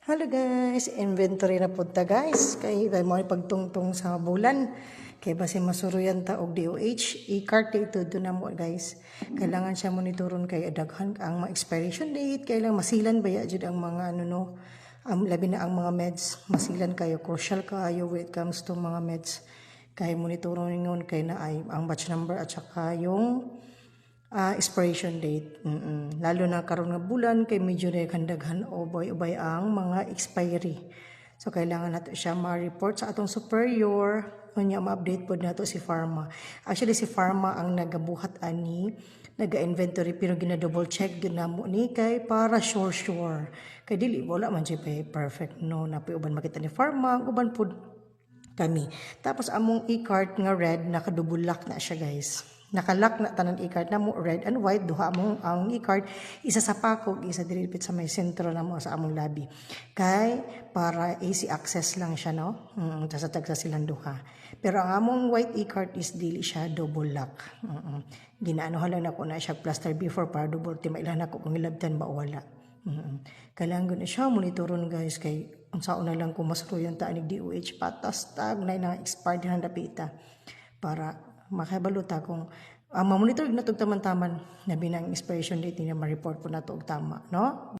Hello guys, inventory na punta guys. Kay mo pagtungtong sa bulan. Kay basi masuruyan ta og DOH, i-card ito do na mo guys. Kailangan siya monitoron kay daghan ang expiration date, kailangan masilan ba jud ang mga labi na ang mga meds, masilan kayo, crucial kayo when it comes to mga meds. Kay monitoron ngon kay na ay ang batch number at saka yung expiration date. Lalo na karon nga bulan kay medyo daghan ubay-ubay ang mga expiry. So kailangan nato siya ma-report sa atong superior unya ma-update pod nato si pharma. Actually si pharma ang nagabuhat ani naga-inventory pero gina-double check ginamo ni kay para sure. Kay dili wala man jud perfect no na uban makita ni pharma uban pod kami. Tapos among e-card nga red nakadouble lock na siya guys. Nakalock na tanan e-card na mo red and white duha among ang e-card isa sa pakog isa dilipit sa may sentro na mo sa among lobby kay para easy access lang siya no sa tagsa silang duha pero ang among white e-card is dili siya double lock ginaano lang na ko na siya plaster before para double team ilan ako kung ilabtan ba o wala kailangan na siya monitoron guys kay unsa na lang kung masuruyan ta anig DOH patas tag na expired na dapita para makabaluta kung mamonitor na taman-taman na binang expiration date niya ma-report po na to tama no.